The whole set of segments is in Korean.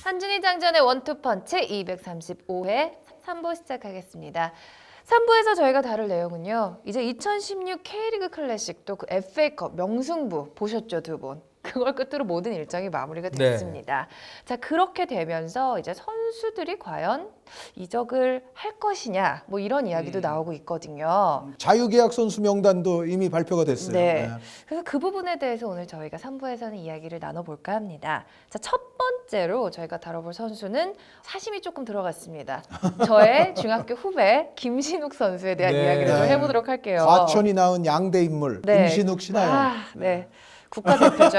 한준희 장전의 원투펀치 235회 3부 시작하겠습니다. 3부에서 저희가 다룰 내용은요. 이제 2016 K리그 클래식 또 그 FA컵 명승부 보셨죠, 두 분? 그걸 끝으로 모든 일정이 마무리가 됐습니다. 자, 그렇게 되면서 이제 선수들이 과연 이적을 할 것이냐 뭐 이런 이야기도 나오고 있거든요. 자유계약 선수 명단도 이미 발표가 됐어요. 네. 그래서 그 부분에 대해서 오늘 저희가 3부에서는 이야기를 나눠볼까 합니다. 자, 첫 번째로 저희가 다뤄볼 선수는 사심이 조금 들어갔습니다. 저의 중학교 후배 김신욱 선수에 대한 이야기를 좀 해보도록 할게요. 과천이 낳은 양대 인물 김신욱 신하영. 네. 국가대표죠.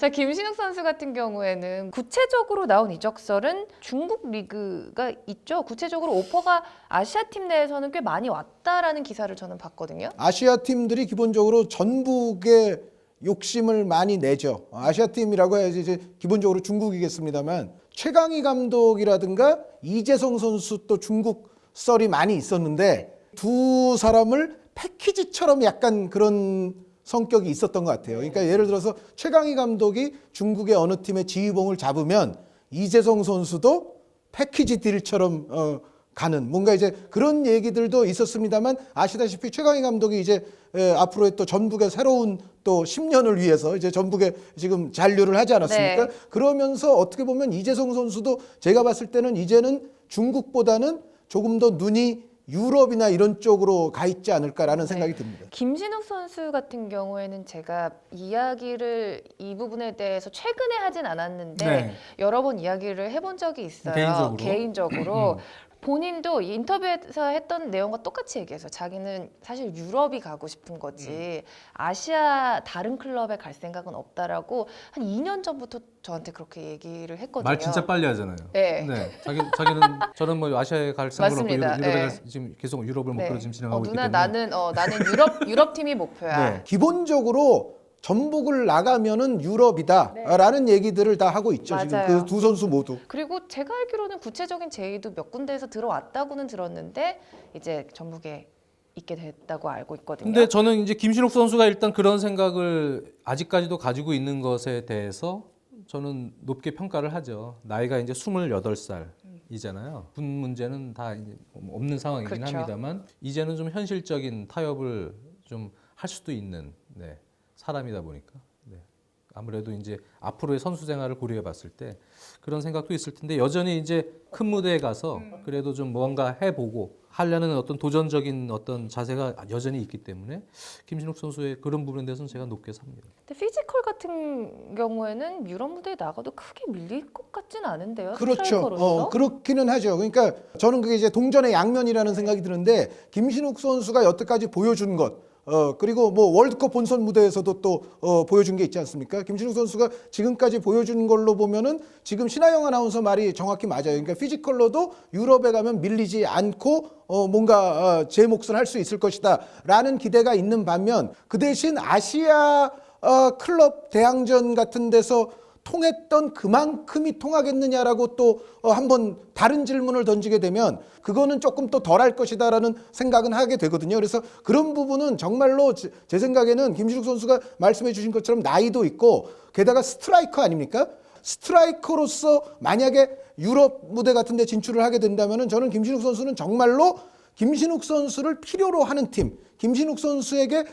자, 김신욱 선수 같은 경우에는 구체적으로 나온 이적설은 중국 리그가 있죠. 구체적으로 오퍼가 아시아 팀 내에서는 꽤 많이 왔다라는 기사를 저는 봤거든요. 아시아 팀들이 기본적으로 전북의 욕심을 많이 내죠. 아시아 팀이라고 해야지 이제 기본적으로 중국이겠습니다만 최강희 감독이라든가 이재성 선수 또 중국 썰이 많이 있었는데 두 사람을 패키지처럼 약간 그런 성격이 있었던 것 같아요. 그러니까 예를 들어서 최강희 감독이 중국의 어느 팀의 지휘봉을 잡으면 이재성 선수도 패키지 딜처럼 가는 뭔가 이제 그런 얘기들도 있었습니다만 아시다시피 최강희 감독이 이제 앞으로의 또 전북의 새로운 또 10년을 위해서 이제 전북에 지금 잔류를 하지 않았습니까? 네. 그러면서 어떻게 보면 이재성 선수도 제가 봤을 때는 이제는 중국보다는 조금 더 눈이 유럽이나 이런 쪽으로 가 있지 않을까라는 생각이 듭니다. 김신욱 선수 같은 경우에는 제가 이야기를 이 부분에 대해서 최근에 하진 않았는데 여러 번 이야기를 해본 적이 있어요. 개인적으로. 본인도 이 인터뷰에서 했던 내용과 똑같이 얘기해서 자기는 사실 유럽이 가고 싶은 거지 아시아 다른 클럽에 갈 생각은 없다라고 한 2년 전부터 저한테 그렇게 얘기를 했거든요. 말 진짜 빨리 하잖아요. 네. 자기는 저는 뭐 아시아에 갈 생각 없고 맞습니다. 유럽에 지금 계속 유럽을 목표로 지금 진행하고 있기 누나 때문에. 나는 유럽 팀이 목표야. 네. 기본적으로 전북을 나가면은 유럽이다라는 얘기들을 다 하고 있죠. 지금 맞아요. 그 두 선수 모두. 그리고 제가 알기로는 구체적인 제의도 몇 군데에서 들어왔다고는 들었는데 이제 전북에 있게 됐다고 알고 있거든요. 근데 저는 이제 김신욱 선수가 일단 그런 생각을 아직까지도 가지고 있는 것에 대해서 저는 높게 평가를 하죠. 나이가 이제 28살이잖아요. 군 문제는 다 이제 없는 상황이긴 그렇죠. 합니다만 이제는 좀 현실적인 타협을 좀 할 수도 있는 사람이다 보니까 아무래도 이제 앞으로의 선수 생활을 고려해 봤을 때 그런 생각도 있을 텐데 여전히 이제 큰 무대에 가서 그래도 좀 뭔가 해보고 하려는 어떤 도전적인 어떤 자세가 여전히 있기 때문에 김신욱 선수의 그런 부분에 대해서는 제가 높게 삽니다. 근데 피지컬 같은 경우에는 유럽 무대에 나가도 크게 밀릴 것 같진 않은데요. 그렇죠. 스트라이커로서? 그렇기는 하죠. 그러니까 저는 그게 이제 동전의 양면이라는 생각이 드는데 김신욱 선수가 여태까지 보여준 것 그리고 뭐 월드컵 본선 무대에서도 또 보여준 게 있지 않습니까? 김신욱 선수가 지금까지 보여준 걸로 보면은 지금 신하영 아나운서 말이 정확히 맞아요. 그러니까 피지컬로도 유럽에 가면 밀리지 않고 뭔가 제 몫을 할 수 있을 것이다라는 기대가 있는 반면 그 대신 아시아 클럽 대항전 같은 데서 통했던 그만큼이 통하겠느냐라고 또 한번 다른 질문을 던지게 되면 그거는 조금 또 덜 할 것이다라는 생각은 하게 되거든요. 그래서 그런 부분은 정말로 제 생각에는 김신욱 선수가 말씀해 주신 것처럼 나이도 있고 게다가 스트라이커 아닙니까? 스트라이커로서 만약에 유럽 무대 같은 데 진출을 하게 된다면은 저는 김신욱 선수는 정말로 김신욱 선수를 필요로 하는 팀, 김신욱 선수에게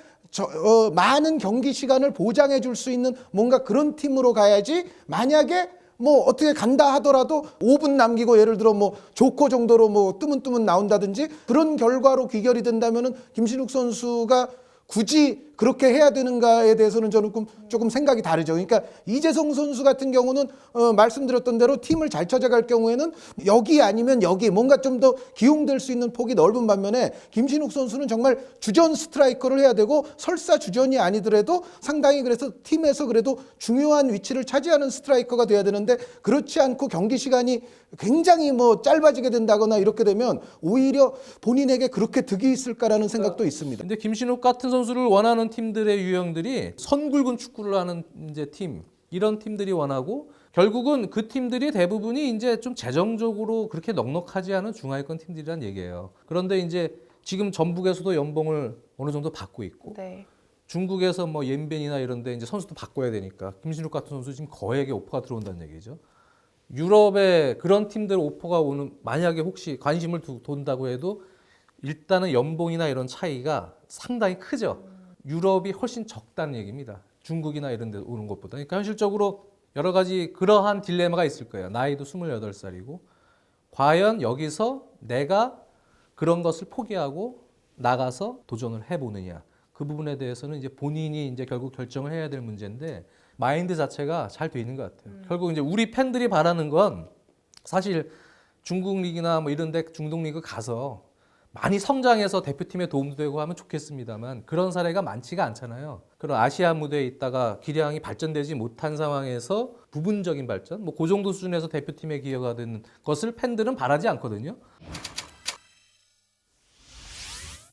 많은 경기 시간을 보장해 줄 수 있는 뭔가 그런 팀으로 가야지 만약에 뭐 어떻게 간다 하더라도 5분 남기고 예를 들어 뭐 조커 정도로 뭐 뜨문뜨문 나온다든지 그런 결과로 귀결이 된다면은 김신욱 선수가 굳이 그렇게 해야 되는가에 대해서는 저는 조금 생각이 다르죠. 그러니까 이재성 선수 같은 경우는 말씀드렸던 대로 팀을 잘 찾아갈 경우에는 여기 아니면 여기 뭔가 좀 더 기용될 수 있는 폭이 넓은 반면에 김신욱 선수는 정말 주전 스트라이커를 해야 되고 설사 주전이 아니더라도 상당히 그래서 팀에서 그래도 중요한 위치를 차지하는 스트라이커가 돼야 되는데 그렇지 않고 경기 시간이 굉장히 뭐 짧아지게 된다거나 이렇게 되면 오히려 본인에게 그렇게 득이 있을까라는 생각도 있습니다. 근데 김신욱 같은 선수를 원하는 팀들의 유형들이 선굵은 축구를 하는 이제 팀 이런 팀들이 원하고 결국은 그 팀들이 대부분이 이제 좀 재정적으로 그렇게 넉넉하지 않은 중하위권 팀들이란 얘기예요. 그런데 이제 지금 전북에서도 연봉을 어느 정도 받고 있고 네. 중국에서 뭐 옌벤이나 이런데 이제 선수도 바꿔야 되니까 김신욱 같은 선수 지금 거액의 오퍼가 들어온다는 얘기죠. 유럽에 그런 팀들 오퍼가 오는 만약에 혹시 관심을 돈다고 해도 일단은 연봉이나 이런 차이가 상당히 크죠. 유럽이 훨씬 적다는 얘기입니다. 중국이나 이런 데 오는 것보다. 그러니까 현실적으로 여러 가지 그러한 딜레마가 있을 거예요. 나이도 28살이고 과연 여기서 내가 그런 것을 포기하고 나가서 도전을 해보느냐. 그 부분에 대해서는 이제 본인이 이제 결국 결정을 해야 될 문제인데 마인드 자체가 잘 돼 있는 것 같아요. 결국 이제 우리 팬들이 바라는 건 사실 중국 리그나 뭐 이런 데 중동 리그 가서 많이 성장해서 대표팀에 도움도 되고 하면 좋겠습니다만 그런 사례가 많지가 않잖아요. 그런 아시아 무대에 있다가 기량이 발전되지 못한 상황에서 부분적인 발전, 뭐 그 정도 수준에서 대표팀에 기여가 되는 것을 팬들은 바라지 않거든요.